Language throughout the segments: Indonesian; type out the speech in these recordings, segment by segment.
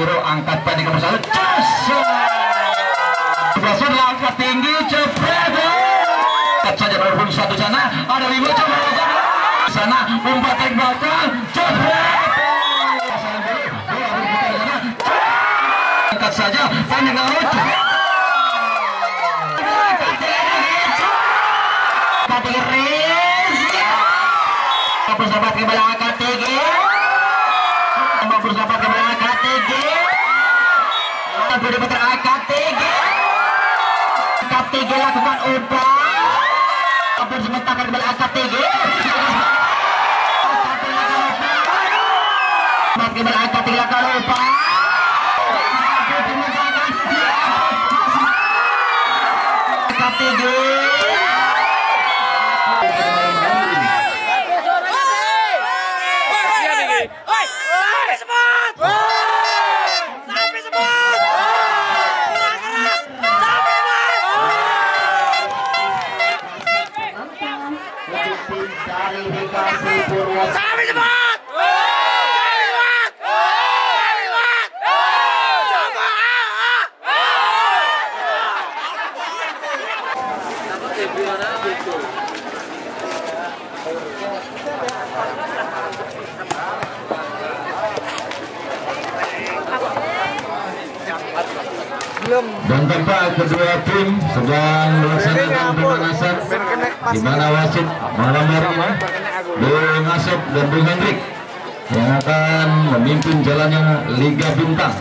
Angkat pendek nomor 1, berhasil angkat tinggi, jebret. Angkat saja berhubung satu sana, ada Bima coba sana, umpat ke belakang, jebret. Angkat saja, pendek nomor 2. Bersahabat ke belakang KTG, bersahabat ke belakang KTG, Budi Petir KTG, KTG lakukan umpan, bersebentar ke belakang KTG, ke belakang KTG lakukan umpan, KTG. Dan tempat kedua tim sedang melaksanakan pemanasan, di mana wasit malam hari ini Bung Asep dan Bung Hendrik yang akan memimpin jalannya Liga Bintang.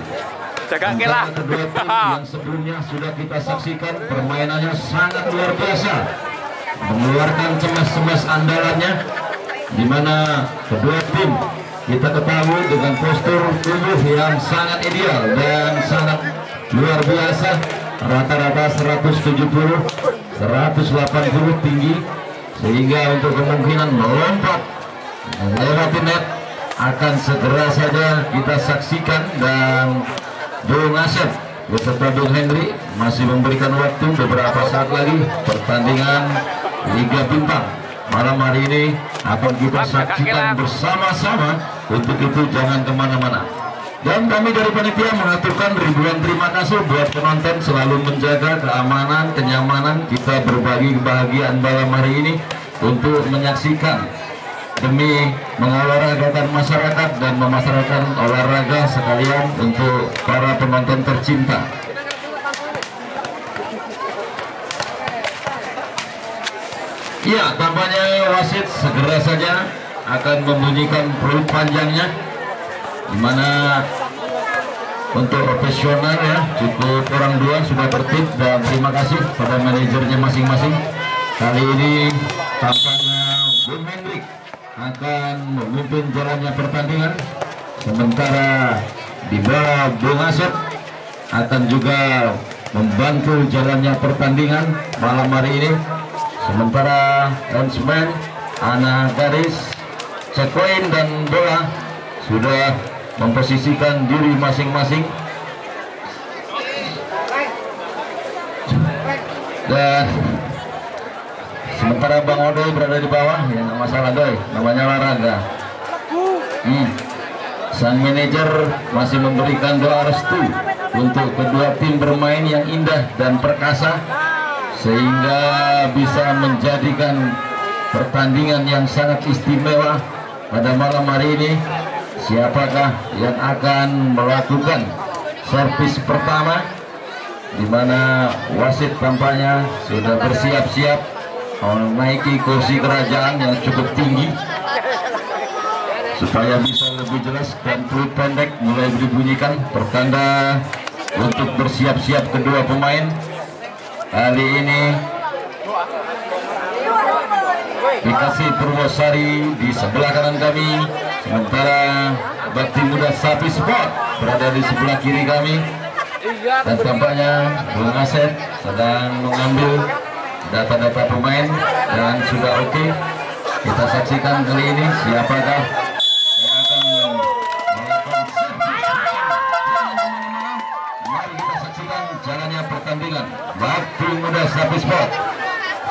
Kedua tim yang sebelumnya sudah kita saksikan permainannya sangat luar biasa, mengeluarkan cemas-cemas andalannya, di mana kedua tim kita ketahui dengan postur tubuh yang sangat ideal dan sangat luar biasa, rata-rata 170, 180 tinggi, sehingga untuk kemungkinan melompat melewati net akan segera saja kita saksikan. Dan Bung Asep beserta Bung Hendri masih memberikan waktu beberapa saat lagi pertandingan Liga Bintang malam hari ini akan kita saksikan bersama-sama. Untuk itu jangan kemana-mana. Dan kami dari panitia mengaturkan ribuan terima kasih buat penonton selalu menjaga keamanan, kenyamanan kita berbagi kebahagiaan malam hari ini untuk menyaksikan demi mengolahragakan masyarakat dan memasarkan olahraga sekalian untuk para penonton tercinta. Ya, tampaknya wasit segera saja akan membunyikan peluit panjangnya, di mana untuk profesional ya cukup orang dua sudah tertib, dan terima kasih pada manajernya masing-masing. Kali ini tampaknya Bung Hendrik akan memimpin jalannya pertandingan, sementara di bawah Bung Asep akan juga membantu jalannya pertandingan malam hari ini. Sementara linesman, anak garis, checkpoint dan bola sudah memposisikan diri masing-masing. Dan sementara Bang Odoy berada di bawah, ya nggak masalah Doy, namanya olahraga. Sang manajer masih memberikan doa restu untuk kedua tim bermain yang indah dan perkasa, sehingga bisa menjadikan pertandingan yang sangat istimewa pada malam hari ini. Siapakah yang akan melakukan servis pertama, di mana wasit tampaknya sudah bersiap-siap menaiki kursi kerajaan yang cukup tinggi supaya bisa lebih jelas, dan peluit pendek mulai dibunyikan pertanda untuk bersiap-siap kedua pemain. Kali ini dikasih Purwosari di sebelah kanan kami, sementara Bakti Muda Sapi Sport berada di sebelah kiri kami. Dan tampaknya Bung Asep sedang mengambil data-data pemain dan sudah oke. Kita saksikan kali ini siapakah yang akan melakukan servis. Mari kita saksikan jalannya pertandingan. Bakti Muda Sapi Sport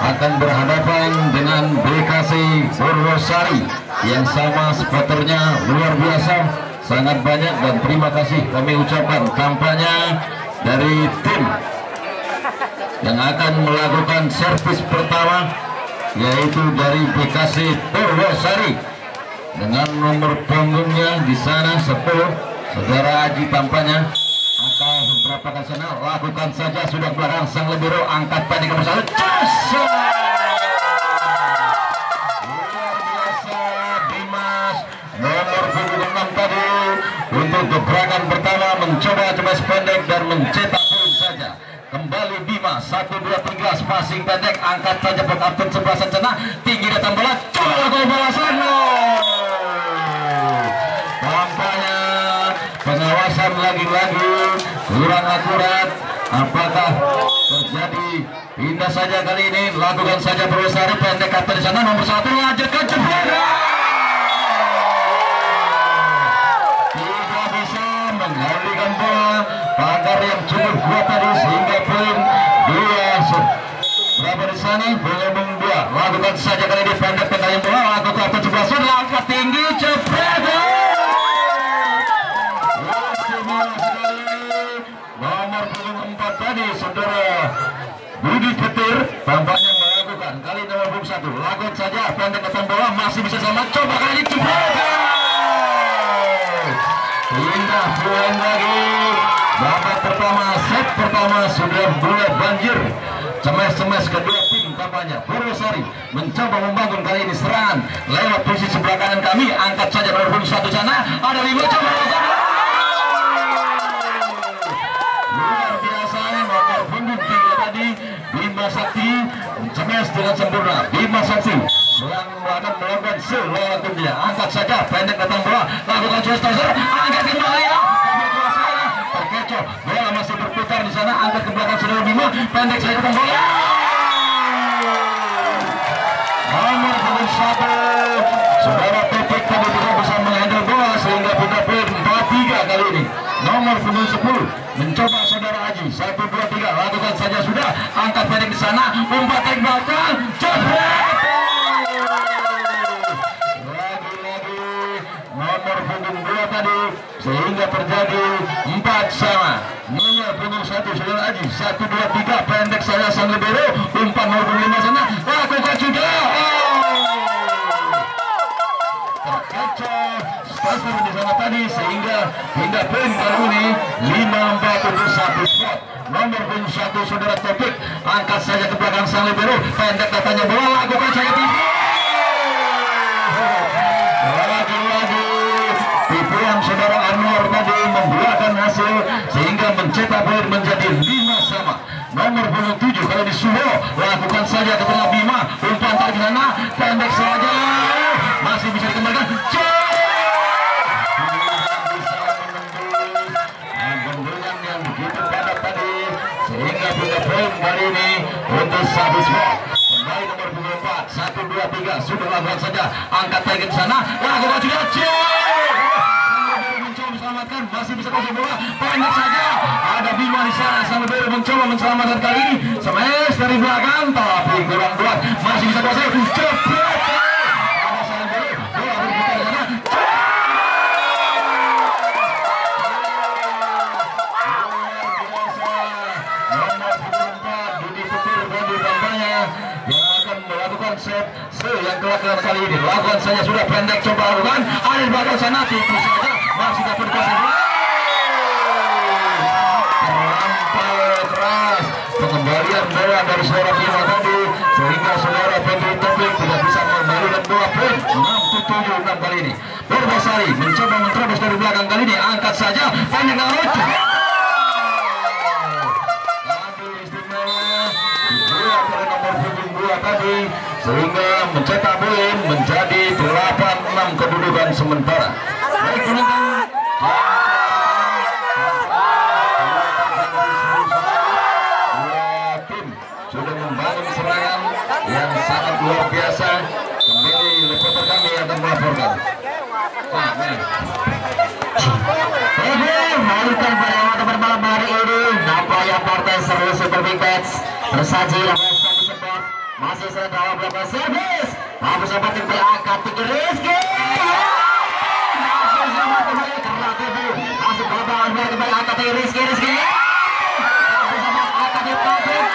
akan berhadapan dengan BKC Purwosari yang sama spoternya luar biasa, sangat banyak dan terima kasih kami ucapkan kampanye dari tim yang akan melakukan servis pertama, yaitu dari BKC Purwosari dengan nomor punggungnya di sana 10. Saudara Aji tampaknya akan beberapa kali sana, lakukan saja, sudah belakang sang libero, angkat pendek nomor 1. Luar biasa Dimas nomor punggung 6 tadi untuk gebrakan pertama, mencoba pendek dan mencetak poin saja. Kembali Bima 1, 2, 3 passing pendek, angkat saja kapten sebelah sana, tinggi datang bola, coba gol bola sana. Tampaknya pengawasan lagi-lagi kurang akurat. Apakah terjadi? Pindah saja kali ini, lakukan saja Purwosari, pendek kapten di sana nomor 1, lanjutkan jebret. Tidak bisa mengalihkan bola, pagar yang cukup kuat tadi sehingga poin 2. Berapa di sana? Belum 2. Lakukan saja kali ini, pendek yang bola, lakukan kapten sebelah sana, angkat tinggi, jebret. Nomor 4 tadi saudara Budi Petir tampaknya melakukan kali nomor 1, lakukan saja pendek datang bola, masih bisa selamat, coba kali ini pindah poin lagi. Babak pertama, set pertama sudah mulai banjir, cemes-cemes kedua tim tampaknya. Purwosari mencoba membangun kali ini serangan lewat posisi sebelah kanan kami, angkat saja nomor 1 sana, ada Bima, coba Bima Sapi cemes dengan sempurna. Bima Sapi yang akan melakukan seluruh dia, angkat saja pendek datang bola, lakukan jualan, angkat kembali, terkecoh bola masih berputar di sana, angkat ke belakang saudara Bima, pendek saja datang bola. Nomor 1 saudara Topik tadi tidak bisa menghandle bola sehingga pindah poin 4-3 kali ini. Nomor 10 mencoba saudara Haji 1, 2, 3, lakukan saja sudah, angkat pendek di sana, umpat ke belakang, jebret. Lagi-lagi nomor punggung 2 tadi sehingga terjadi 4 sama. Nomor punggung 1 saudara Haji 1, 2, 3, pendek saja sang libero, umpat nomor punggung 5 sana, lakukan sudah. Terkecoh stasiun di sana tadi sehingga pindah poin kali ini 5-4 untuk satu spot. Nomor punggung 1 saudara Topik, angkat saja ke belakang sang libero, pendek datanya bola, lakukan saja tinggi. Lagi-lagi tipuan saudara Anwar tadi membuahkan hasil sehingga mencetak poin menjadi 5 sama. Nomor punggung 7 kalau di Seluruh, lakukan saja ke tengah Bima, umpan tarik sana, pendek saja, masih bisa dikembalikan. Sehingga punya poin kali ini untuk satu spot. Kembali nomor 4, 1, 2, 3 sudah lakukan saja, angkat tarik ke sana, lakukan juga, mencoba selamatkan, masih bisa kasih bola, pendek saja, ada Bima di sana, sambil baru mencoba menyelamatkan kali ini, smash dari belakang tapi kurang kuat, masih bisa kuasai, jebret. Ada sang baru, bola berputar di sana. Yang akan melakukan set yang kelak kali ini, lakukan saja sudah, pendek coba lakukan, ada di belakang sana, tipu saja, masih dapat dikasih terlampau keras pengembalian bola dari saudara Bima tadi sehingga saudara Petir Topik tidak bisa mengembalikan bola. Poin 6-7 kali ini. Purwosari mencoba menerobos dari belakang kali ini, angkat saja pendek dan lucu. Tadi sehingga mencetak poin menjadi 8-6 kedudukan sementara. Baik teman-teman, dua tim sudah membangun serangan yang sangat luar biasa. Kembali reporter kami akan melaporkan. Melakukan pada bermalam hari ini, nampaknya partai seru Super Big Match tersaji masih saya dalam belakang servis, tapi sempat angkat tinggi Rizky. Masih sama kembali keras kembali angkat Rizky. Angkat di topik.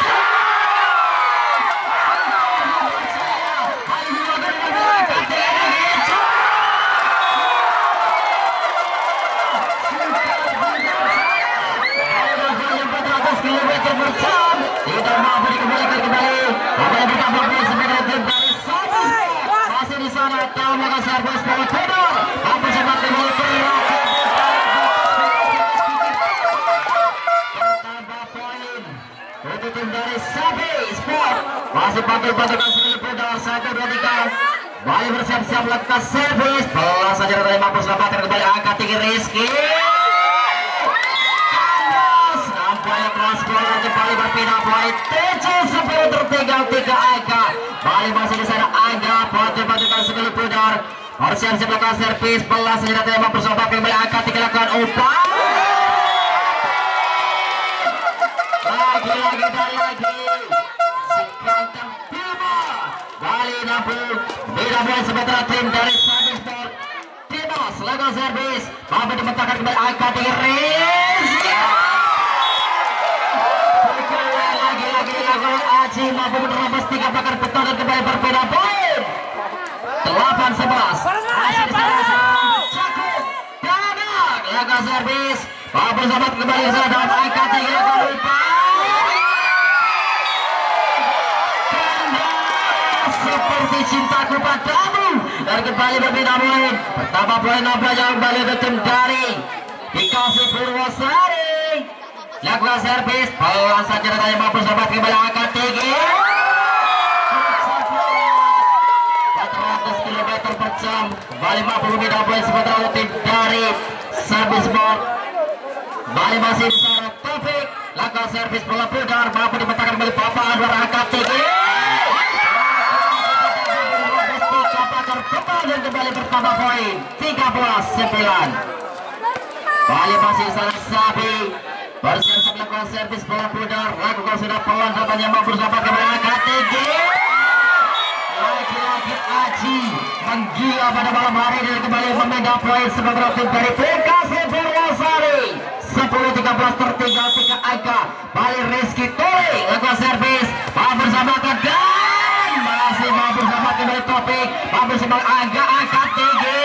Kilometer per jam tidak mampu dikembalikan kembali. Apa yang bertambah sebagai tim dari Sapi masih di sana. Tahu melakukan servis bola pedal. Mampu sempat kembali bertambah poin untuk tim dari Sapi Sport. Masih pantul-pantulkan sekali pedal 1, 2, 3. Balik bersiap-siap melakukan servis. Bola saja dari mampu selamatkan kembali angkat tinggi Rizky. Banyak keras bola kembali berpindah poin 7-10 tertinggal 3 angka. Balik masih di sana angka pantul-pantulkan sekali pudar. Bersiap-siap melakukan servis. Belas senjata yang mempersobat kembali angka 3 lakukan umpan. Lagi dan lagi. Sikantang Bima. Balik nampung. Beda poin sementara tim dari Sapi Sport. Dimas lakukan servis. Mampu dimentahkan kembali angka 3 Rizky. Aji mampu menerobos 3 bakar beton dan kembali berbeda poin 8-11. Masih di sana Cakup Danang lakukan servis. Mampu sahabat kembali ke sana dalam angka 3 lakukan umpan. Seperti cintaku padamu dan kembali berbeda poin. Pertama poin 16 yang kembali ke tim dari dikasih Purwosari. Lakukan servis, bola saja datanya mampu sahabat kembali angkat tinggi 400 km per jam. Kembali mampu membeda poin sementara tim dari Sapi Sport. Balik masih di sana Taufik. Lakukan servis bola pudar mampu dimentahkan kembali Papa Anwar angkat tinggi. Dan kembali bertambah poin 13-9. Balik masih di sana Sapi. Bersiap-siap melakukan servis bola pudar. Lakukan sudah pelan datanya mampu sampai ke angkat tinggi. Lagi-lagi Aji menggila pada malam hari dan kembali memegang poin sementara tim dari Bekasi Purwosari 10-13 tertinggal 3 angka. Balik Rizky Tole lakukan servis mampu samakan dan masih mampu samakan kembali topik mampu samakan angkat tinggi.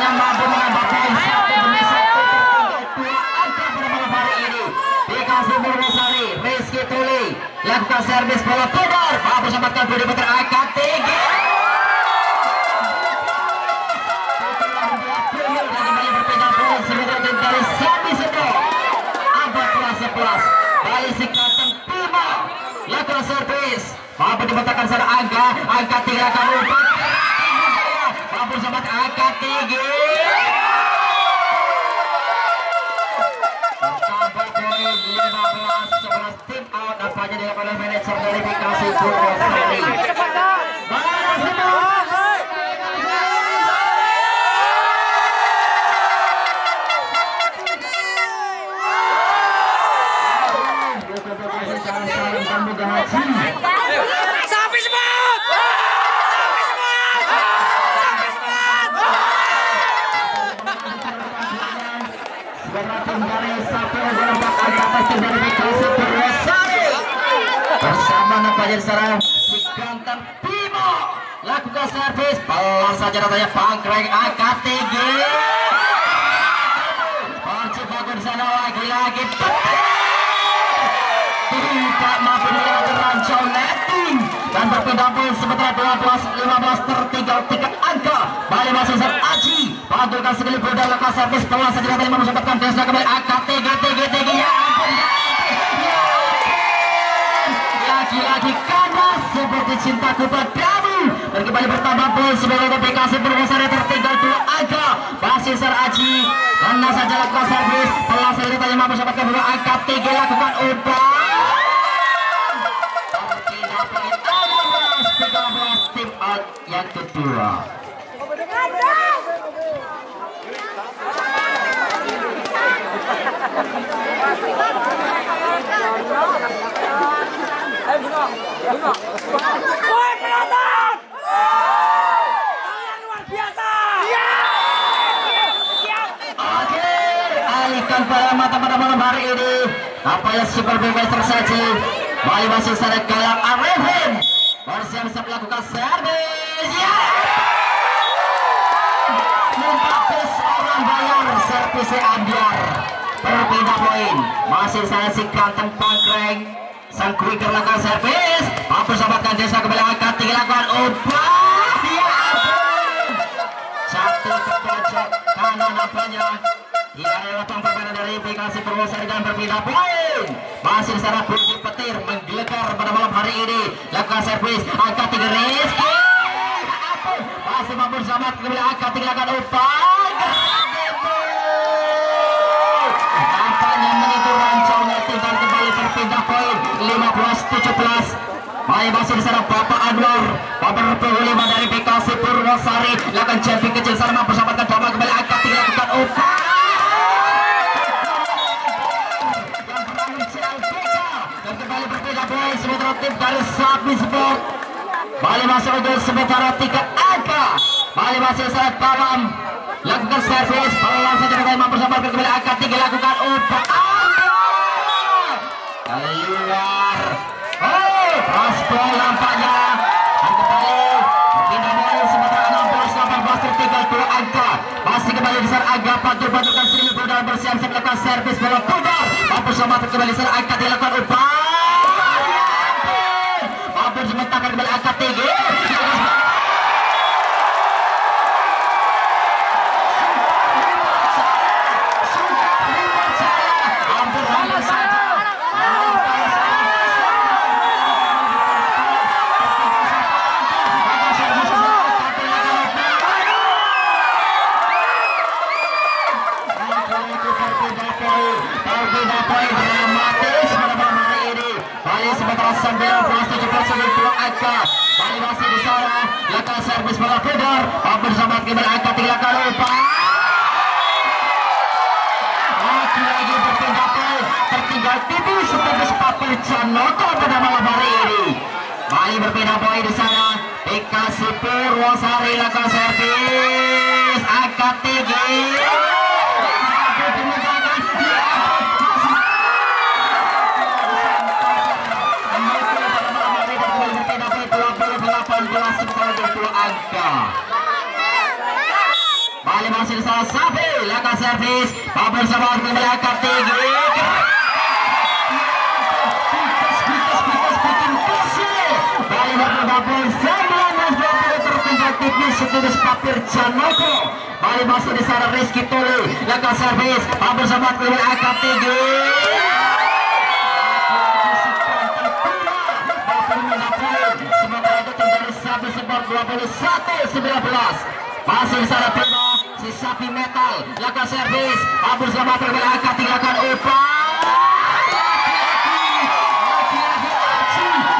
Mampu menambah poin 1-1 2 angka pada malam hari ini. Dikasih Purwosari Rizky Tuli lakukan servis bola pudar mampu sempatkan Budi Petir angkat tinggi. Dan kembali berpindah poin sementara tim dari Sapi Sport 14-11. Balik sikatan Bima lakukan servis mampu dibentangkan sana angka 3 kali umpan. Mampu sempat angkat tinggi. Bertambah poin 15-11 tim out. Apanya dilakukan oleh manajer dari Bekasi Purwosari. Balas semua. Sapi Sport. Bersama nampaknya secara Sikantang Bima lakukan servis bola saja datanya Pangreng angkat tinggi. Percipaku di sana lagi-lagi tidak mampu melakukan rancau netting dan berpindah poin sementara 12-15 tertinggal 3 angka. Balik masuk saat Aji pantulkan sekali bola lakukan servis bola saja datanya mampu sempatkan Desna kembali angkat tinggi ya ampun. Lagi-lagi kandas seperti cintaku padamu dan kembali bertambah poin sebagai Bekasi Purwosari tertinggal 2 angka. Masih Sar Aji karena saja lakukan servis bola saja datanya mampu sempatkan bola angkat tinggi lakukan umpan. Tertinggal poin 13 tim out yang kedua. Woi penonton! Kalian luar biasa! pada mata pada malam hari ini. Apa yang super bebas tersaji. Bali masih sana Galang Arifin bersiap-siap melakukan servis. Ya. Membatis orang bayar servis ambiar. Berpindah poin. Masih sana si ganteng Pangreng. Sang quicker lakukan servis. Mampu sahabatkan desa kembali angkat tinggi lakukan ubah. Ya ampun. Satu ke pojok kanan nampaknya. Di area lapang permainan dari aplikasi Persatuan dan berpindah poin. Masih di sana Budi Petir menggelegar pada malam hari ini. Lakukan servis angkat tinggi Rizky. Masih mampu selamat kembali angkat tinggi lakukan umpan. Nampaknya menyentuh rancang neti dan kembali berpindah poin 15-17. Masih di sana Bapak Anwar, Bapak penghuni dari aplikasi Purwosari. Lakukan jumping kecil sana mampu selamatkan Dawam kembali angkat tinggi lakukan umpan. Sementara tim dari Sapi Sport Bali masih untuk sementara 3 angka. Bali masih sangat Dawam lakukan servis pelan saja dengan mampu sabarkan kembali angka 3 lakukan umpan keluar. Oh, Raspol nampaknya dan kembali berpindah bola sementara 16-18 tinggal 2 angka. Masih kembali di sana agak bantu-bantukan Seluruh dalam bersiap-siap melakukan servis bola pudar. Mampu sabarkan kembali di sana angka dilakukan umpan. Sementara kembali angkat tinggi. Hampir saja. Berbeda poin dramatis pada malam hari ini. Bali sementara 19-17 angka. Bali masih di sana. Lakukan servis bola pudar. Hampir sama kembali angka 3 kali umpan. Lagi berpindah poin. Tertinggal tipis setengah Papi Canoko pada malam hari ini. Bali berpindah poin di sana. Dikasih Purwosari lakukan servis angka 3. Angka. Bali masih di sana Sapi lakukan servis Papi sama kembali angkat tinggi. Bali berpindah poin 19-20 tertinggal tipis setidaknya Papi Canoko. Bali masih di sana Rizky Tuli lakukan servis Papi sama kembali angkat tinggi. Sementara itu tim dari Sapi Sport 21-19. Masih di sana Bima, si Sapi Metal lakukan servis. Abur selamat kembali angkat tinggalkan umpan.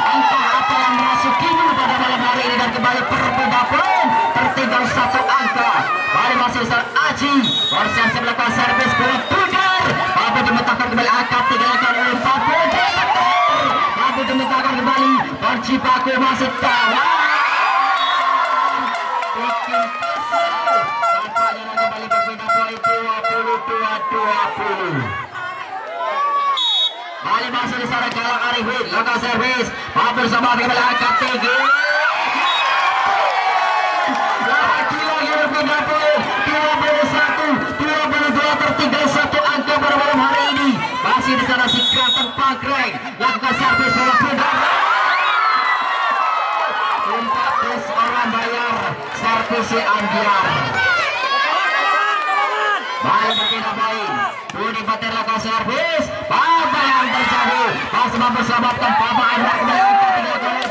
Entah apa yang merasukimu pada malam hari ini dan kembali berbeda poin. Tertinggal 1 angka. Bali masih di sana Aji bersiap-siap melakukan servis bola pudar. Abur dimentahkan kembali angkat tinggalkan umpan. Abur dimentahkan kembali. Berjibaku masih Dawam. Bikin kesel. Nampaknya kembali berpindah poin 22-20. Bali masih di sana Galang Arifin lakukan servis. Hampir sama kembali angkat tinggi. Lagi berpindah poin 21-22 tertinggal 1 angka pada malam hari ini. Masih di sana si ganteng Pangreng lakukan servis bola pudar. Orang bayar servis ambiar. Baik berpindah poin. Budi Petir lakukan servis. Apa yang terjadi? Masih mampu selamatkan Bapak Anwar kembali angkat 3 kali.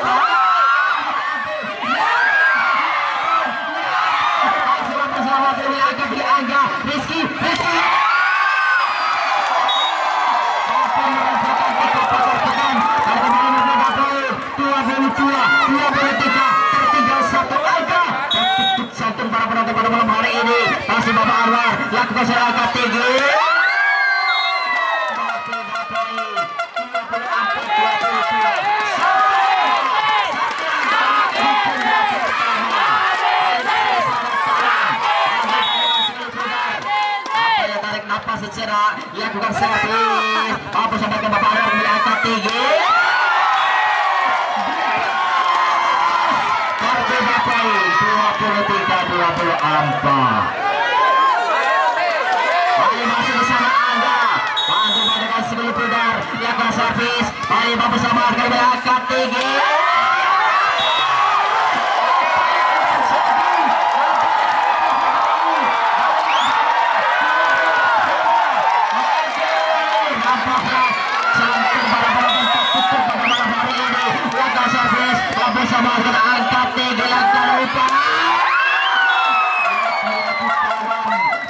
Masih mampu selamatkan kembali angkat di angka Rizky. Bapak merasakan kita pekan. Dan kembali berpindah poin 22-23. Tertinggal 1 angka. Tertutup jantung para penonton pada malam hari ini. Masih Bapak Anwar lakukan serang angka tinggi. apa secara lakukan Sapi. Apa sampaikan Bapak Anwar mengangkat tinggi. Kartu Bapak 23-24. Masih bersama Anda. Bantu dengan sebelum pudar. Lakukan servis. Baik Bapak bersama akan mengangkat tinggi. Bersama dengan angkat tinggi lakukan lupa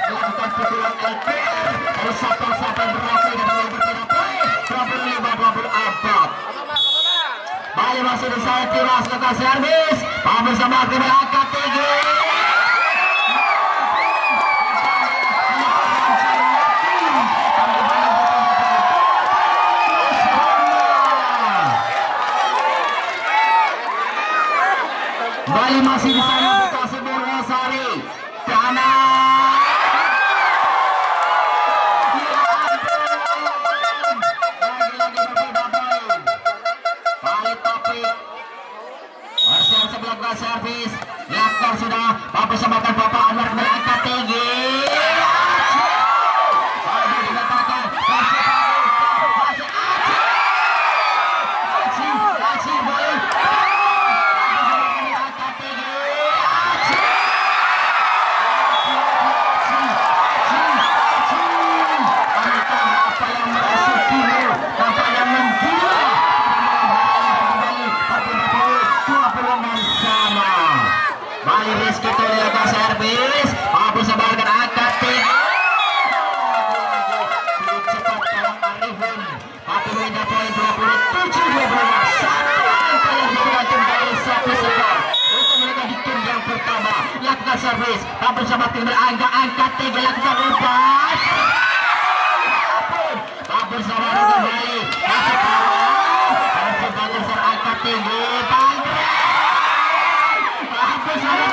melakukan pukulan LPR dari sampai berhasil dan berpindah poin 25-24. Baik masih di saya Dimas lakukan servis bersama dengan angkat tinggi. Bali masih di sana Bekasi Burwasari Danang. Lagi-lagi berbeda poin. Bali topik. Masih melakukan servis. Lakukan sudah. Bersamakan Bapak Anwar mengangkat tinggi. Bali dikatakan. Aci boleh. Servis, bersama dengan angkat tinggi. Cepat kawan Arifin, tapi beda poin 27-25. Satu angka yang digantung dari Sapi skor untuk mereka di tim yang pertama. Lakukan servis, bersama tim angkat tinggi lakukan umpan. Bersama dengan Bali, masih kawan. Sebagai angkat tinggi, Pangreng. Bersama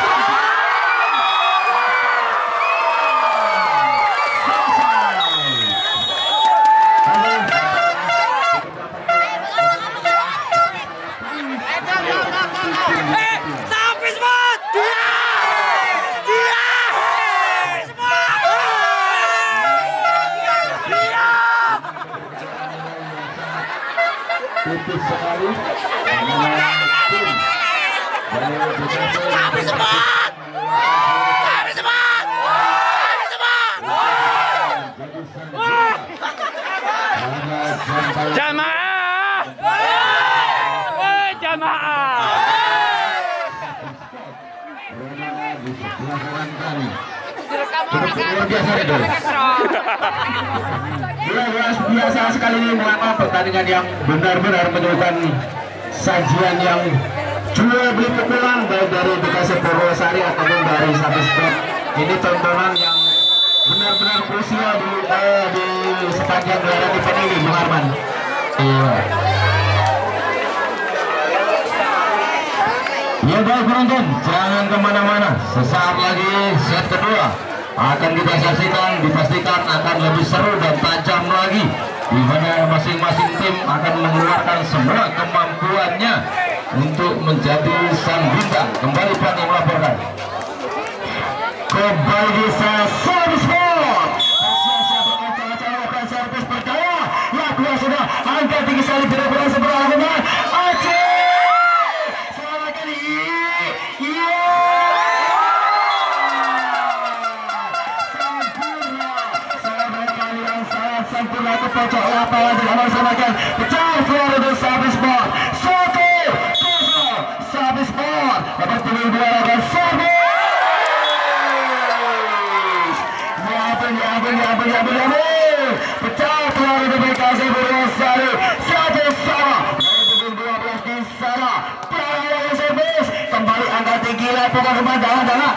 tipis sekali. Sapi semangat. Sapi semangat. Sapi semangat. Jamaah. Jamaah. Di sebelah kanan kami. Luar biasa itu. Luar biasa sekali ini pertandingan yang benar-benar menyuguhkan sajian yang jual beli pukulan baik dari Bekasi Burwasari ataupun dari Sapi Sport. Ini tontonan yang benar-benar krusial di sepanjang gelaran event ini, Bung Arman. Iya. Ya baik penonton, jangan kemana-mana. Sesaat lagi set kedua akan kita saksikan, dipastikan akan lebih seru dan tajam lagi, di mana masing-masing tim akan mengeluarkan semua kemampuannya untuk menjadi sang bintang. Kembali Pak yang melaporkan. Kembali di Sapi Sport. Servis percaya, lakukan sudah angkat tinggi sekali benar-benar sebelah benar. Sempurna ke pojok lapangan dengan melaksanakan pecah keluar dari Sapi Sport. 1-0 Sapi Sport bertemu dua lawan servis. Pecah keluar dari Bekasi Burwasari. 1-1 2012 di sana. Perlawanan servis kembali angkat tinggi lapangan pemandangan Danang.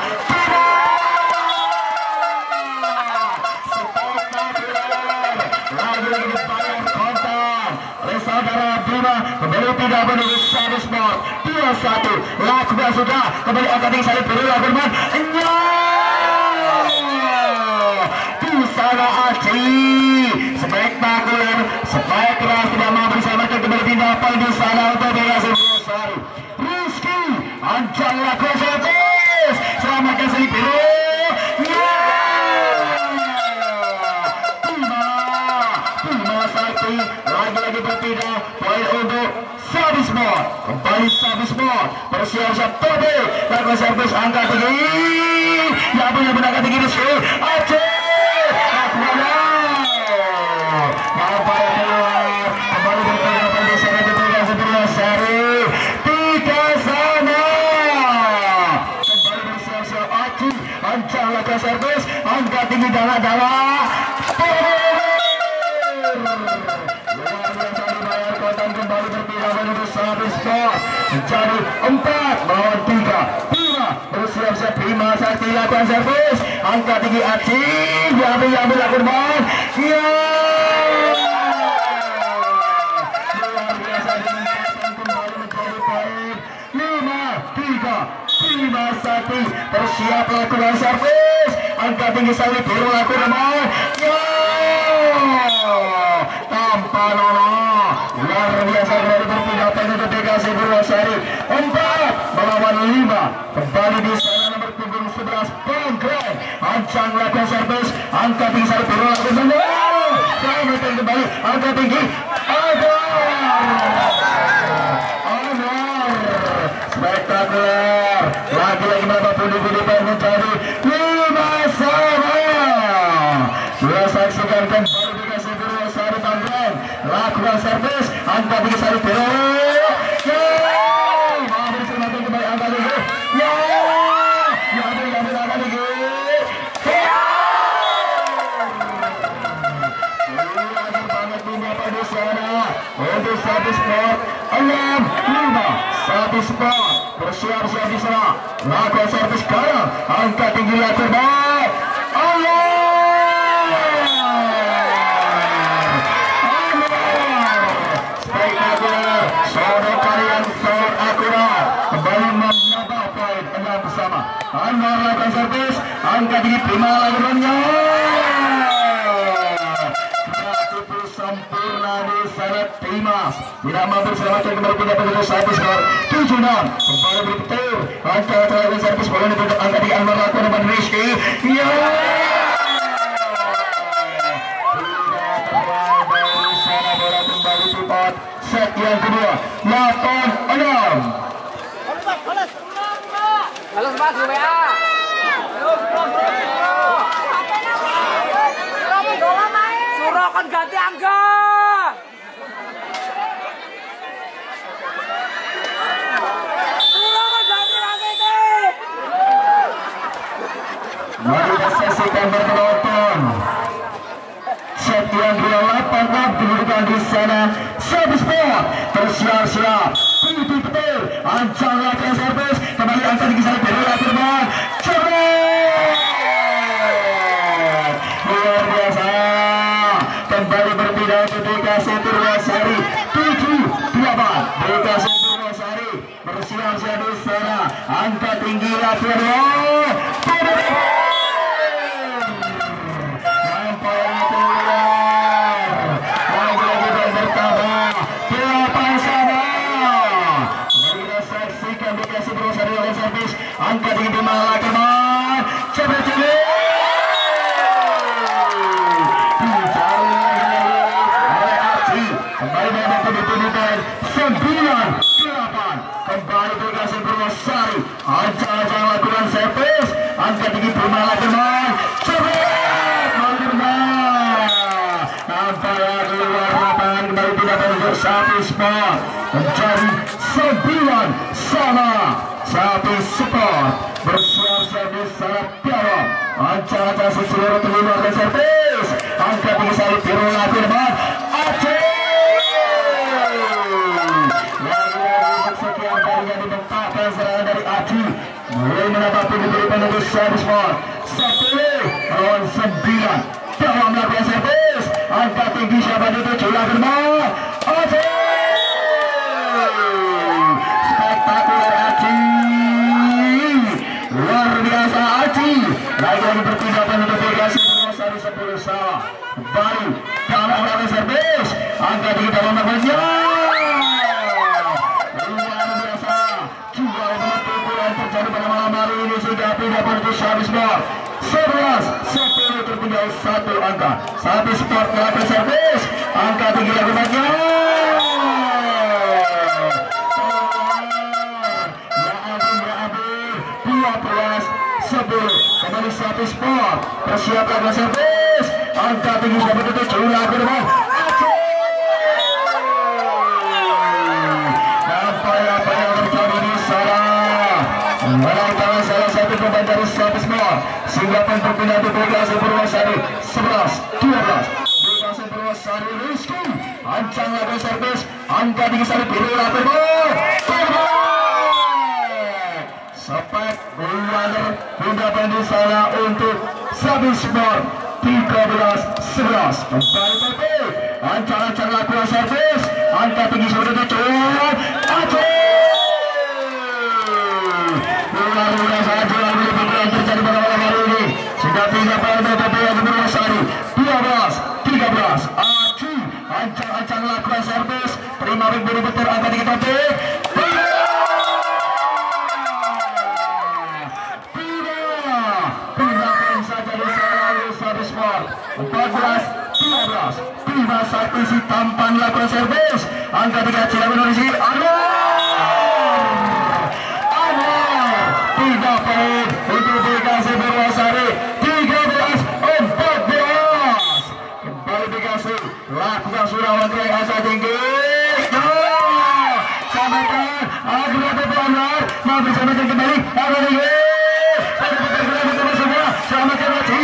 Lagi-lagi dibayar kontan oleh saudara Bima. Kembali tidak menunggu Sapi Sport 2-1. Lakukan sudah kembali angkat tinggi saling berlawan bermain. Bisa oleh Aji. Spektakuler, spektakuler tidak mau bersama kembali pindah poin di sana untuk Bima Sari. Rizky, ancang lakukan servis. Selamatkan Sapi biru. Bima Sapi lagi-lagi berpindah poin untuk Sapi Sport. Kembali Sapi Sport bersiap-siap Petir lakukan servis angka tinggi. Ya punya angka tinggi di sini. Aji. Servis angka tinggi Danang luar biasa dibayar Kotan kembali berpindah menuju Sapi Sport menjadi 4 lawan 3. Bima bersiap-siap. Bima Sakti lakukan servis angka tinggi Aji diambil korban. Ya luar biasa dimenangkan kembali menjadi poin 5-3. Bima Sakti bersiap lakukan servis angka tinggi Sapi biru lakukan ya tanpa nono. Luar biasa kembali berpindah untuk dikasih Sari 4 melawan 5. Kembali di sana nomor punggung 11 Pangreng ancang lakukan servis angka tinggi Sapi biru lakukan selamatkan kembali angka tinggi Anwar. Spektakuler lagi-lagi menambah Budi menjadi 5-5. Sudah saksikan kembali dikasih Sari Pangreng lakukan servis angka tinggi Sapi biru. Mau berselamatkan kembali angka tinggi. Diambil angka tinggi. Lagi banget pindah pada sana untuk Sapi Sport 6-5. Sapi Sport bersiap-siap di sana lakukan servis Galang angka tinggi lakukan spektakuler. Sodokan yang sangat akurat kembali menambah poin 6 bersama. Anwar lakukan servis angka tinggi Bima lakukannya sempurna di sana. Dimas tidak mampu selamatkan kembali pindah begitu Sapi Sport 7-6. Kembali berpetir angka terakhir servis bola dibentuk angka di Anwar lakukan dengan Rizky. Ya tidak terlalu dari sana bola kembali cepat. Set yang kedua 8-6. Halo Pak di WA. Suruh kan ganti angka. Mari kita saksikan berpenonton. Set yang kedua 8-6 dibutuhkan di sana. Sapi Sport bersiap-siap. Budi Petir ancang lakukan servis kembali angka tinggi Sapi biru lakukan luar biasa. Kembali berpindah untuk dikasih Sari 7-8. Dikasih Sari bersiap-siap di sana angka tinggi lakukan angka tinggi Bima lakukan coba-coba dicari oleh Aji. Kembali mampu ditunjukkan 9-8. Kembali dikasih Sari ancang-ancang lakukan servis angka tinggi Bima lakukan coba nampaknya keluar lapangan. Kembali tidak untuk Sapi Sport menjadi 9-9. Sapi Sport bersiap-siap di sana Dawam ancang-ancang Seluruh terlibat dan servis angka tinggi Sapi biru lakukan Aji. Lagi-lagi sekian kalinya dibentangkan serangan dari Aji mulai menambah diberikan untuk Sapi Sport 10 lawan 9. Dawam melakukan servis angka tinggi siapa itu lakukan Aji. Spektakuler Aji. Luar biasa Aji. Lagi-lagi berpindah untuk dikasih Sari 10-9. salah. Kembali Galang lakukan servis. Angkat tinggi dalam namanya. Luar biasa. Juga yang terjadi pada malam hari ini sudah pindah fokus habis ball. 11-10 tertinggal 1 angka. Sapi Sport melakukan servis. Angkat tinggi lakukannya. Kembali Sapi Sport persiapkan servis. Angka tinggi sudah betul culah ke depan. Apa yang terjadi di salah. Menaikkan salah satu pemain dari Sapi Sport sehingga berpindah ke Bekasi Purwosari 11-12. Bekasi Purwosari Rizky ancang lakukan servis. Angka tinggi sekali biru lakukan ball. Sepak Bulwaner pindah di sana untuk Sapi Sport 13-11. Kembali Sapi ancang-ancang lakukan servis. Angka tinggi sudah dicuat. Luar saja yang terjadi pada malam hari ini. Sudah pindah pada Bekasi Purwosari 12-13. Ancang-ancang lakukan servis. Terima Budi Petir angka tinggi Sapi. Sport 14-13. Bima satu si tampan lakukan servis. Angka 3 Cila Indonesia. Anwar 3 poin untuk Bekasi Purwosari 13-14. Kembali Bekasi lakukan sudah Pangreng asa tinggi. Samakan agar Anwar mau bersamakan kembali. Angka tinggi. Selamatkan lagi.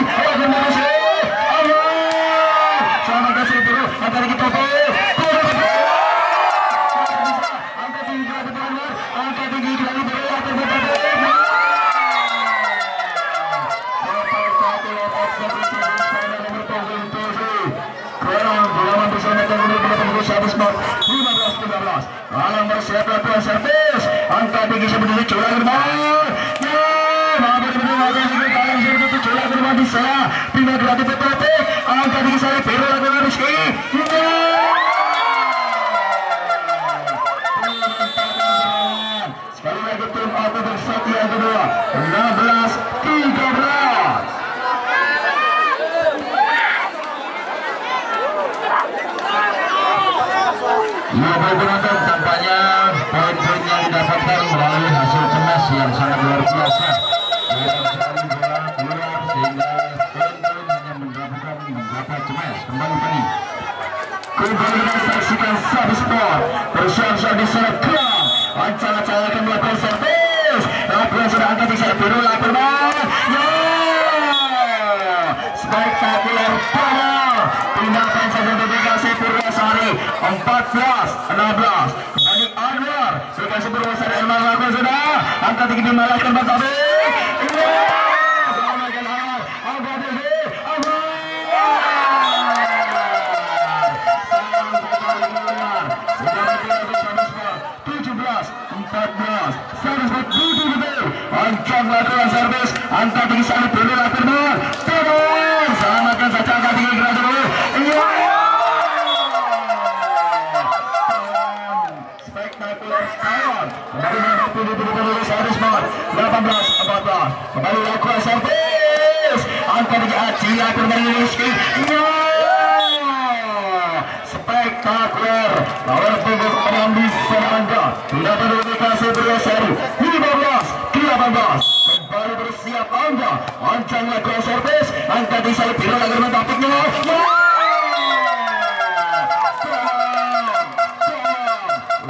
Galang bersiap lakukan servis. Angka tinggi seperti curah gerbang. Galang seperti curah gerbang di sana. Pindah dilatih Petir. Angka tinggi saya biru lakukan Rizky. Sekali lagi tim aku bersatu yang kedua 16-13. Ya baik penonton, tampaknya poin-poin yang didapatkan melalui hasil cemas yang sangat luar biasa. Sehingga poin-poin hanya mendapatkan beberapa cemas. Kembali Pani. Kembali kita saksikan Sapi Sport bersiap-siap di sana Galang. Ancang-ancang akan melakukan servis. Lakukan sudah angkat di sana biru lakukan. Spektakuler panel. Pindahkan saja untuk Bekasi Purwosari 14-16. Kembali Anwar. Bekasi Purwosari Anwar lakukan sudah. Angkat tinggi dimalahkan Sapi. Ancang lakukan servis. Angkat tinggi sekali dulu lakukan. Selamatkan saja angkat tinggi gerak dulu. Spektakuler kawan. Kembali menghadapi Sapi Sport 18-14. Kembali lakukan servis. Angkat tinggi Aji lakukan dari Rizky. Spektakuler. Lawan punggung mengambil serangga. Tidak perlu dikasih Purwosari 15-18. Kembali bersiap Angga. Ancang lakukan servis. Angka di saya biru agar mentapiknya.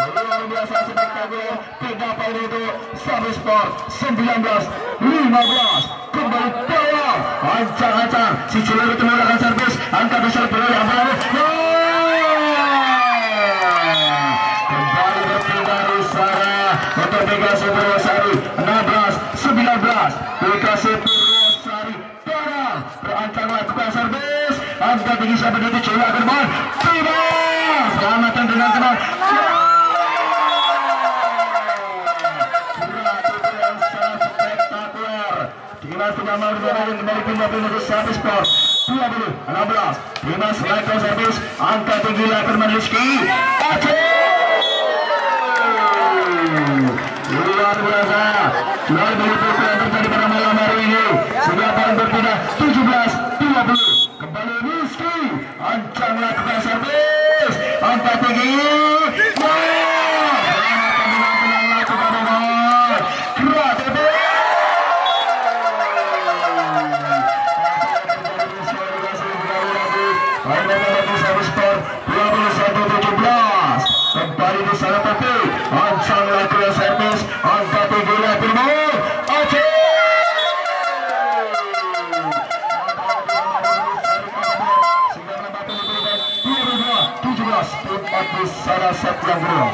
Luar biasa spektakuler. 3 poin itu Sapi Sport 19-15. Kembali Dawam. Ancang-ancang. Si Seluruh itu melakukan servis. Angka di saya biru yang baru. Kembali berpindah di sana untuk Bekasi Purwosari 16-19. Bekasi Purwosari Danang berancang lakukan servis. Angka tinggi siapa itu curah gerbang. Dimas selamatkan dengan tenang. Curah yang sangat spektakuler. Dimas tidak mau kembali pindah ke Sapi Sport. 16. Dimas lakukan servis, angka tinggi lakukan Rizky. Luar biasa. Luar biasa yang terjadi pada malam hari ini. Sudah paling berpindah 17-20. Kembali Rizky, ancang lakukan servis, angka tinggi. Kembali di sana tapi ancang lakukan servis, angka tinggi lakukan oke. Tempat di sana satu yang kedua.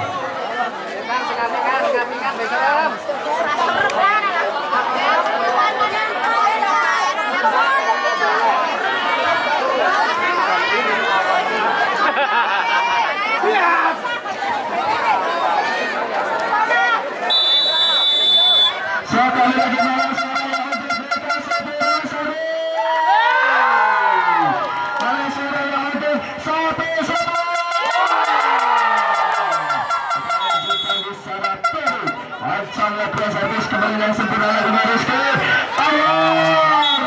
Sekali lagi malam sangat keras servis kembali yang sempurna lagi Rizky Anwar.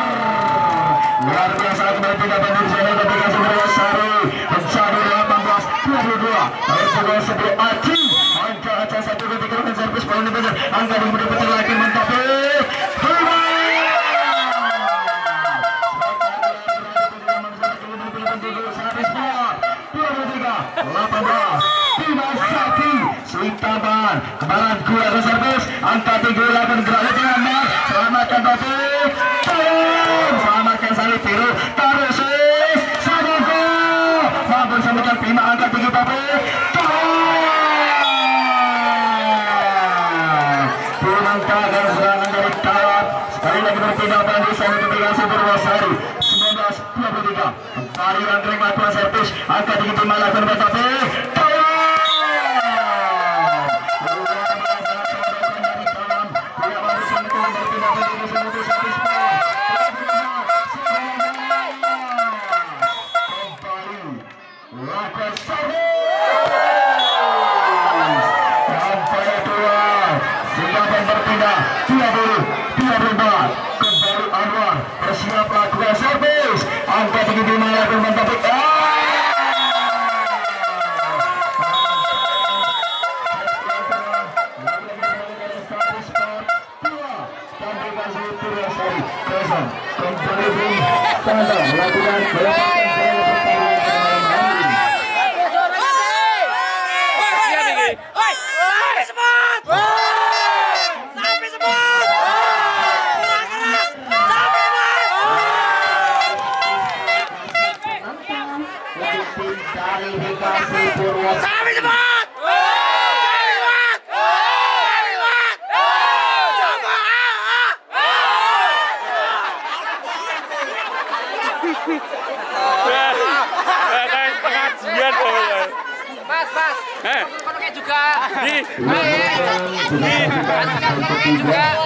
Luar biasa kembali tidak bandir sini ketika sebuah sari menjadi 18-22. Akhir pukul 10 Aci angka Aca 1 ketika lakukan servis paling dipejar angka kemudian Petir lagi mentapi Sapi Suitaban kemarin gula ke servis angka 3 lakukan gerak dengan Anwar selamatkan Taufik Dawam selamatkan Salih Biru taruh sis Sapi mampu selamatkan Bima angka 3 Taufik Dawam pemantauan serangan dari Dawam sekali lagi berpindah bandi sana ketika Berwasari 19-23 kembali Pangreng lakukan servis angka 3 Bima lakukan Taufik kembali Anwar bersiap lakukan servis angka tinggi Bima lakukan mentapik kembali melakukan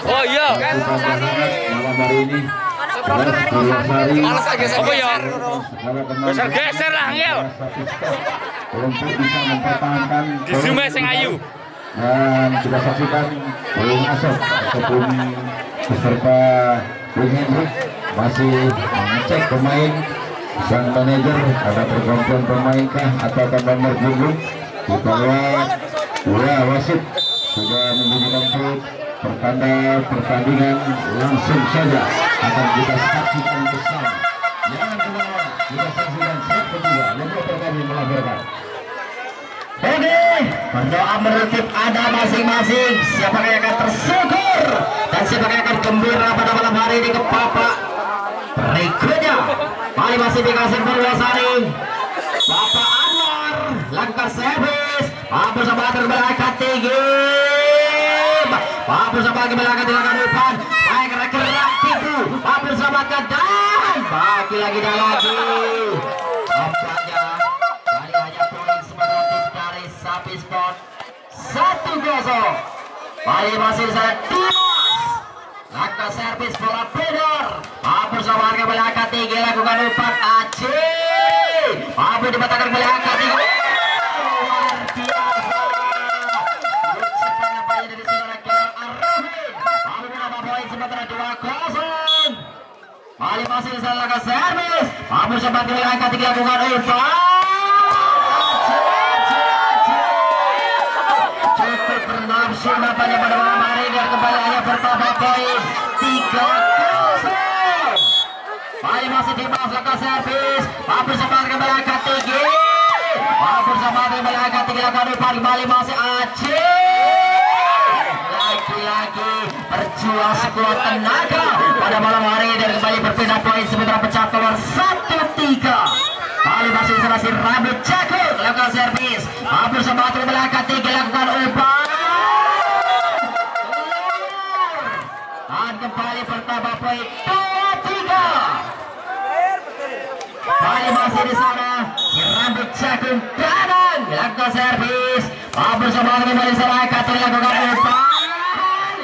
oh iya malam hari ini apa ya geser lah ngel untuk bisa mempertahankan di zoom sing ayu dan kita saksikan belum masuk ataupun peserta Hendrik masih mengecek pemain sang manajer ada pergantian pemain kah atau nomor punggung di bawah wasit sudah membunyikan perut pertanda pertandingan langsung saja akan kita saksikan bersama. Jangan kemana-mana, kita saksikan set kedua lembaga kami melaporkan. Oke, berdoa menurut ada masing-masing siapa yang akan tersyukur dan siapa yang akan gembira pada malam hari ini ke Bapak berikutnya. Mari masih dikasih Berwasari Bapak Anwar lakukan servis mampu sama terbelakang tinggi mampu sama belakang dilakukan depan baik gerak tipu mampu selamatkan dan bagi lagi dan lagi nampaknya kali hanya poin sebenarnya dari Sapi Sport 1-0. Mari masih saya Dimas lakukan servis bola Petir mampu bersama kembali angkat tinggi lakukan umpan Aceh. Mampu dibatalkan kembali angkat tinggi. Luar biasa. Lucukan nampaknya dari saudara Galang Arifin. Mampu menambah poin sementara 2-0. Bali masih di sana lakukan servis. Mampu sempat kembali angkat tinggi lakukan umpan. Cukup bernafsu nampaknya pada malam hari ini kembali hanya bertambah poin 3-0. Bali masih Dimas lakukan servis. Mampu sempat kembali angkat tinggi. Mampu sempat kembali angkat tinggi lakukan umpan. Bali masih Aceh. Lagi-lagi berjuang sekuat tenaga pada malam hari ini dan kembali berpindah poin sementara pecah telur 1-3. Bali masih selesai rambut jago lakukan servis. Mampu sempat kembali angkat tinggi lakukan umpan. Dan kembali bertambah poin 2-3. Bali masih di sana. Rambut jagung Danang lakukan servis. Mampu sempat kembali angkat tinggi lakukan umpan.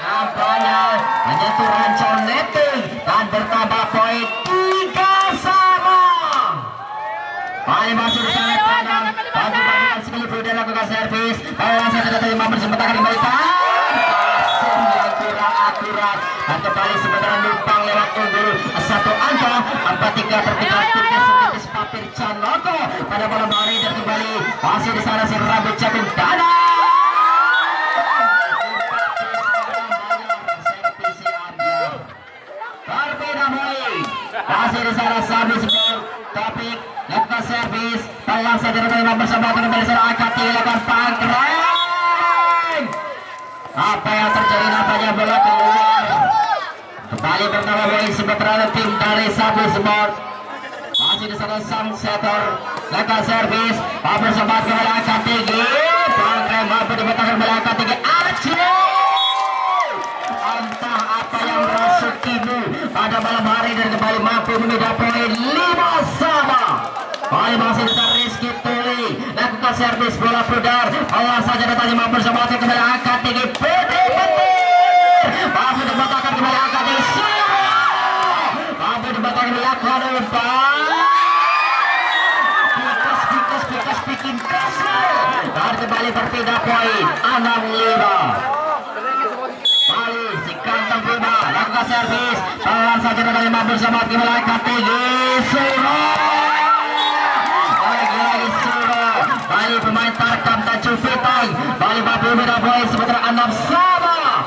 Nampaknya menyentuh rancau netting dan bertambah poin 3-3. Bali masih di sana Danang. Bagi-bagikan sekali Budi lakukan servis. Langsung tidak terima bersempatan kembali yang kurang akurat dan kembali sementara numpang lewat unggul 1 angka 4-3 tertinggal tipis Papir Canoko pada malam hari dan kembali masih di sana si rambut jagung Danang. Permainan bola masih di sana Sapi Sport topik lakukan servis pelang saja dengan bersama kembali sana angkat dilakukan Pangreng. Apa yang terjadi nampaknya bola keluar. Kembali pertama poin sementara tim dari Sapi Sport masih di sana sang setter lakukan servis. Mampu sempat kembali angkat tinggi. Pangreng mampu dibatalkan kembali angkat tinggi. Aceh. Entah apa yang merasukimu pada malam hari dan kembali mampu memindah poin 5-sama. Bali masih besar Rizky Tuli lakukan servis bola pudar. Allah saja datanya mampu sempat kembali angkat tinggi. Petir mampu dibatalkan kembali angkat tinggi. Seluruh mampu dibatalkan melakukan umpan. Pikas bikin kesel dan kembali berpindah poin 6-5. Bali si kantong Bima lakukan servis. Pelan saja dari mampu bersama kembali angkat tinggi. Lagi-lagi Seluruh. Bali pemain tarkam dan cupitang. Bali mampu memindah poin sementara 6-sama.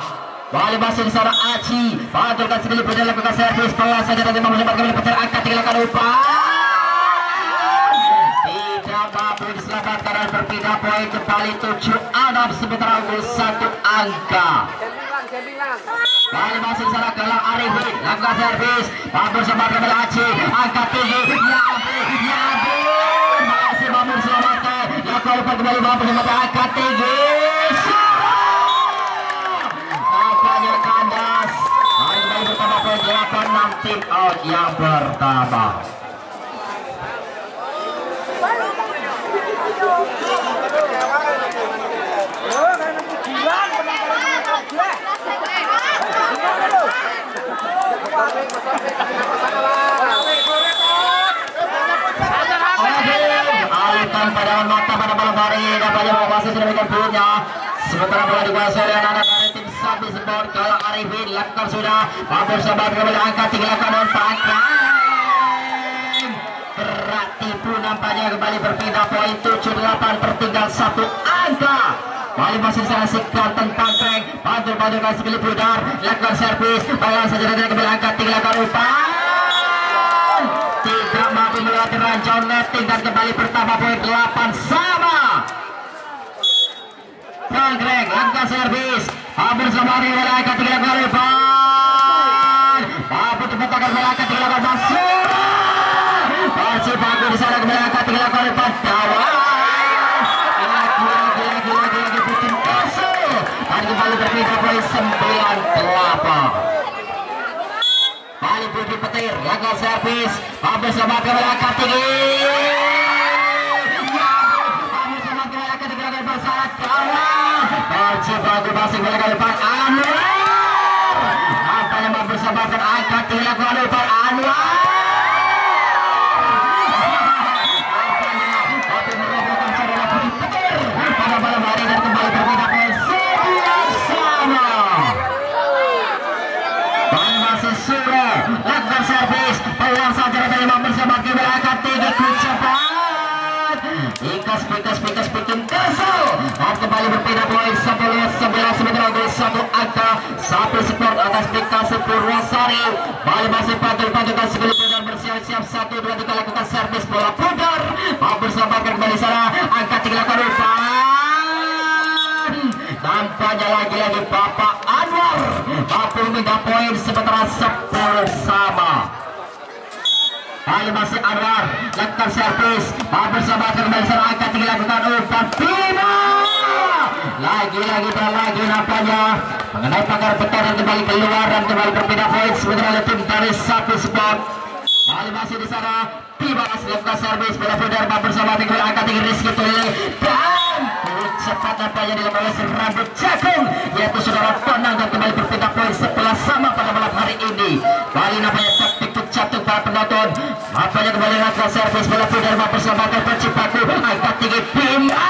Bali masih di sana Aci. Pantulkan sekali Budi lakukan servis. Pelan saja dari mampu bersama kembali Petir angkat tinggi lakukan umpan. Tidak mampu diselamatkan dan berpindah poin kembali 7-6 sementara unggul 1 angka. Bali masih di sana Galang Arifin lakukan servis. Mampu sempat kembali Aci angkat tinggi. Ya ampun masih mampu diselamatkan. Lakukan umpan kembali mampu sempat angkat tinggi. Nampaknya kandas. Hari kembali bertambah poin 8-6 tim out yang pertama. Alihkan pandangan mata pada malam hari ini nampaknya masih sudah berikan punya. Sementara bola dikuasai oleh anak dari tim Sapi Sport. Galang Arifin lakukan sudah. Mampu sempat kembali angkat tinggi lakukan Pangreng. Berat tipu nampaknya kembali berpindah poin 7-8 tertinggal 1 angka. Bali masih diselesaikan tentang Pangreng. Pantul-pantulkan sekali pudar lakukan servis. Pelan saja dari kembali angkat tinggi lakukan umpan. Tidak mampu melewati rancau netting dan kembali bertambah poin 8-sama. Pangreng lakukan servis. Hampir sama di wilayah angkat tinggi lakukan umpan. Mampu dibatalkan kembali angkat tinggi lakukan Basura. Masih bagus di sana kembali angkat tinggi lakukan umpan. Dawam. Lagi bikin kesel dan kembali berpindah poin 9-8. Bali Budi Petir lakukan servis. Habis selamat kembali angkat tinggi. Habis selamat kembali angkat tinggi lakukan bersalah Galang. Bagus masih kembali Anwar. Nampaknya mampu selamatkan angkat dilakukan oleh Anwar. Tapi merobohkan saudara Budi Petir pada malam hari dan kembali berbeda poin sama. Masih sudah lakukan servis peluang saja dari bersama gerakan tinggi cepat. Pikas bikin kesel dan kembali berpindah poin 11 satu angka. Sapi Sport atas aplikasi Purwosari Bali masih pantul-pantulkan sekelilingnya dan bersiap-siap 1, 2, 3 lakukan servis bola pudar bersamakan kembali sana angka 3 lakukan tampaknya lagi-lagi Bapak Anwar mampu meminta poin sementara 10 sama. Kali masih Anwar lakukan servis bersama kembali sana angka 3 lakukan umpan Bima. Lagi-lagi dan lagi nampaknya mengenai pagar beton dan kembali keluar dan kembali berpindah poin sementara tim dari Sapi Sport. Kali masih di sana Dimas lakukan servis bola pudar bersama tinggal angka 3 Rizky Tuli dan cepat nampaknya dilakukan oleh rambut jagung yaitu saudara Danang dan kembali berpindah poin 11 sama pada malam hari ini. Kali nampaknya taktik jatuh para penonton nampaknya kembali lakukan servis bola pudar bersama Percipaku angka 3 Bima.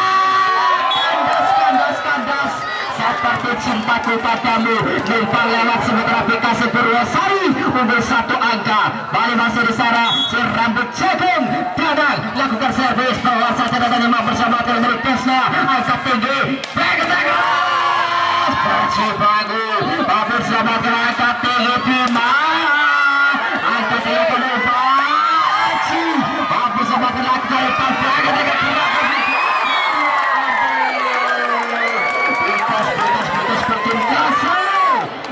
Kandas seperti cintaku padamu numpang lewat sementara aplikasi Purwosari unggul 1 angka. Bali masih di sana si rambut jagung Danang lakukan servis bawah saja dan bersama dengan Kesna angka tinggi Percipaku bersama dengan angka tinggi Bima angka tinggi Penumpang bersama dengan angka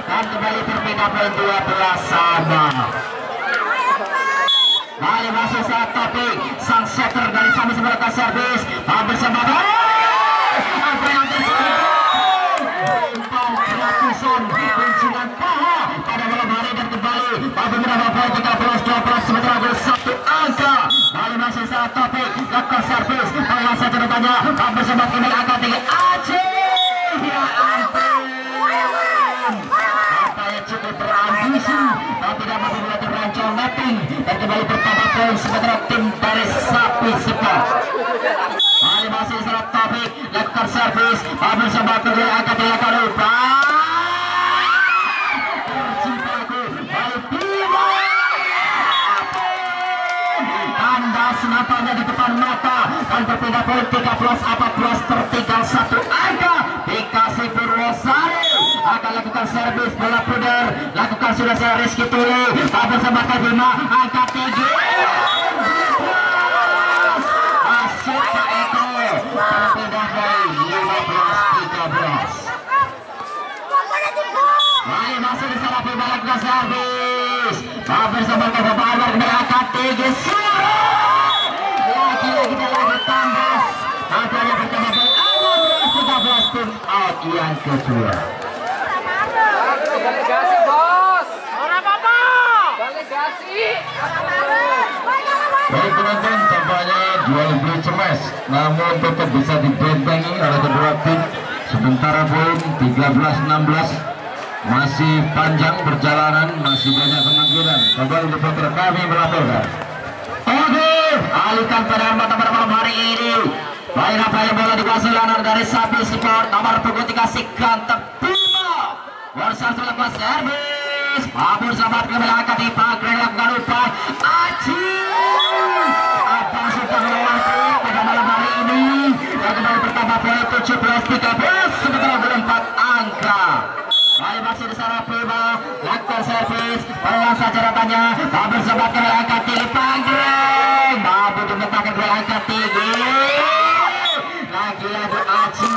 dan kembali berbeda poin 12 sama. Kali masih saat topik sang setter dari Sapi sebagai servis bersama apa yang terjadi umpan ratusan kuncingan paha pada malam hari dan kembali beberapa poin 13-12 sementara 1 angka. Kali masih saat topik lakukan servis masa ceritanya bersama kembali angka 3 Aceh. Ya ampun cukup berambisi tapi tidak mampu melakukan rancang mapping dan kembali bertambah poin sementara tim dari Sapi Sport. Kali masih serat topik lakukan servis bersama kedua angka dilakukan umpan Percipaku balik Bima kandas nampaknya di depan mata dan berpindah poin 13-14 tertinggal 1 angka. Dikasih Purwosari akan lakukan servis bola pudar lakukan sudah saya Rizky Tuli bersama Bima angka 3 masuk Pak Eko berpindah poin 15-13. Baik masih di sana Bima lakukan servis bersama Anwar dengan angka 3 Seluruh lagi-lagi dan lagi tandas nampaknya bertambah poin 13 tim out yang kedua. Delegasi bos. Orang apa? Delegasi. Baik penonton, tampaknya jual beli cemas namun tetap bisa dibentengi oleh kedua tim. Sementara poin 13-16 masih panjang perjalanan, masih banyak kemungkinan. Kembali reporter kami melaporkan. Oke, alihkan pada mata pada malam hari ini. Baik nampaknya bola dikuasai lanar dari Sapi Sport nomor punggung 3 si ganteng Bima bersama lepas servis bersama kembali angkat di Pangreng lakukan umpan Aji abang sudah melewati pada malam hari ini dan kembali bertambah poin 17-13 sementara 4 angka. Baik masih di sana Bima lakukan servis peluang saja datanya bersama kembali angkat di Pangreng mampu menemukan kembali angkat tinggi lagi-lagi Aji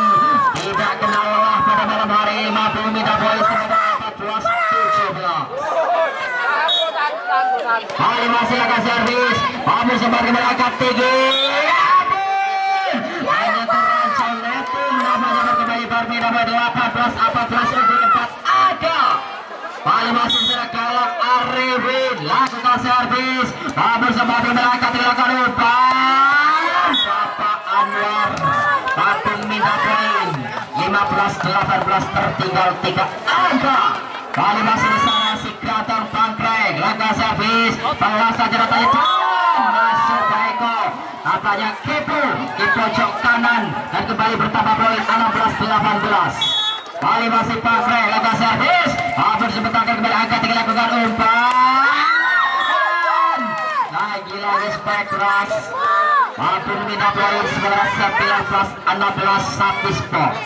tidak kenal lelah pada malam hari ini mampu meminta poin sementara 14-17. Kali masih akan servis mampu sempat kembali angkat tinggi hanya terancam netting namanya berkembali berbeda 18-14 untuk 4 ada. Kali masih secara Galang Arifin lakukan servis mampu sempat kembali angkat dilakukan umpan Bapak Anwar mampu minta poin 15-18 tertinggal 3 angka. Kali masih di sana si Galang Pangreng Pangreng, langkah servis, balas saja ratanya masuk Baiko, katanya Kipu di pojok kanan dan kembali bertambah poin 16-18. Kali masih Pangreng, langkah servis, hampir sebentar kembali angkat dilakukan umpan. Lagi-lagi spek keras, hampir meminta poin 19-16 Sapi Sport.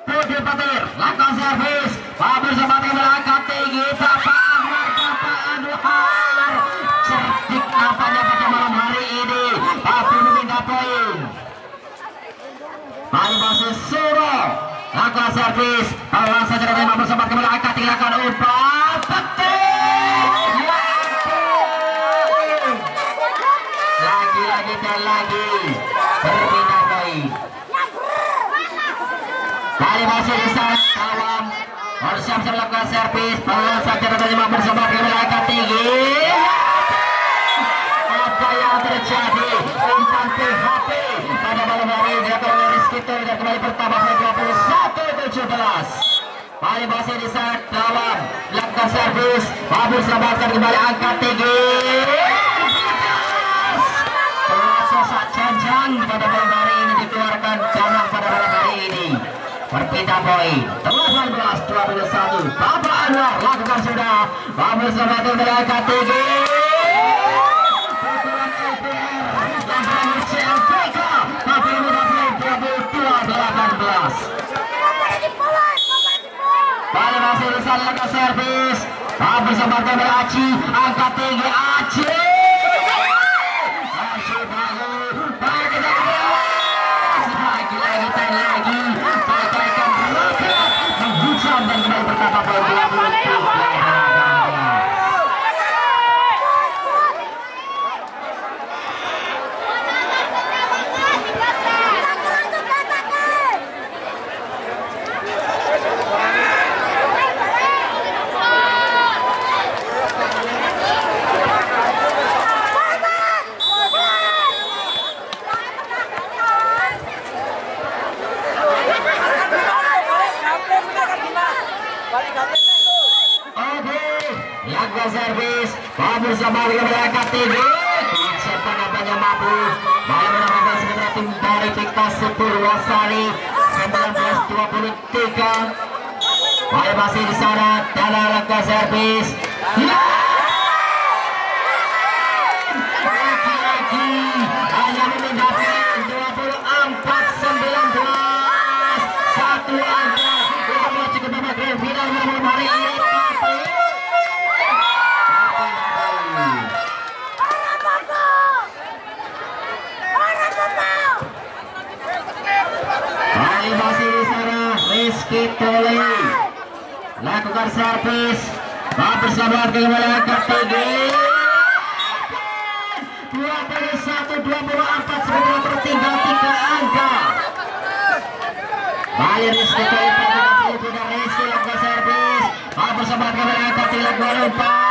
Budi Petir, langkah servis, hampir sempat kembali angkat tinggi, Bapak Anwar, Bapak Anwar, cerdik nampaknya pada malam hari ini, hampir meminta poin. Kali masih Seluruh, langkah servis, balas saja dari hampir sempat kembali angkat dilakukan umpan, Petir, lagi-lagi dan lagi berpindah poin. Kali masih di sana Dawam, bersiap-siap melakukan servis, balas saja dari hampir sempat kembali angkat tinggi. Apa yang terjadi? Umpan PHP pada malam hari ini dilakukan oleh Rizky dan kembali bertambah 21-17. Kali masih di sana Dawam, melakukan servis, hampir selamatkan kembali angkat tinggi. Sosok janjang pada malam hari ini dikeluarkan Danang pada malam hari ini. Berpindah poin 18-21. Bapak Anwar lakukan sudah, hampir selamatkan kembali angkat tinggi. Pukulan LPR yang berakhir CLPK, tapi mudah poin 22-18. Kali masih di sana langkah servis, hampir selamatkan kembali Aci, angkat tinggi Aci. Servis, hampir sama dengan angkat tinggi. Serta nampaknya mampu melakukan sementara tim verifikasi Purwosari 19-23. Masih di sana dalam langkah servis. Lagi-lagi hanya memindahkan 24-19. Satu angka untuk melaju ke babak grand final malam hari ini. Masih di sana Rizky Tole lakukan servis, bersama kembali angkat tinggi 21-24 sebentar tertinggal 3 angka. Kali Rizky Tole dan Rizky lakukan servis, bersama kembali angkat tinggi 24.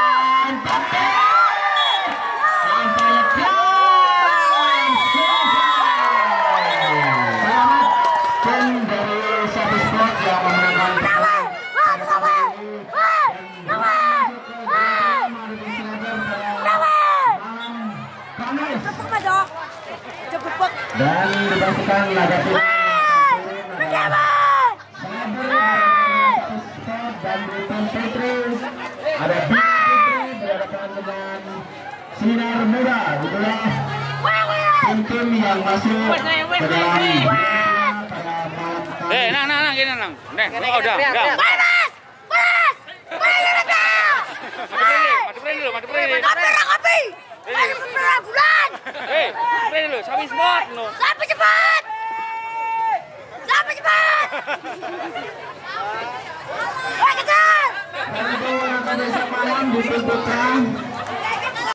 Dan dipastikan laga final dan Petir ada berhadapan dengan Sinar Muda. Itulah tim yang masuk ke dalam nang gini nang. Udah. Mati beri dulu, Sapi sport no. Sapi cepat. Woi kejar. Malam ditentukan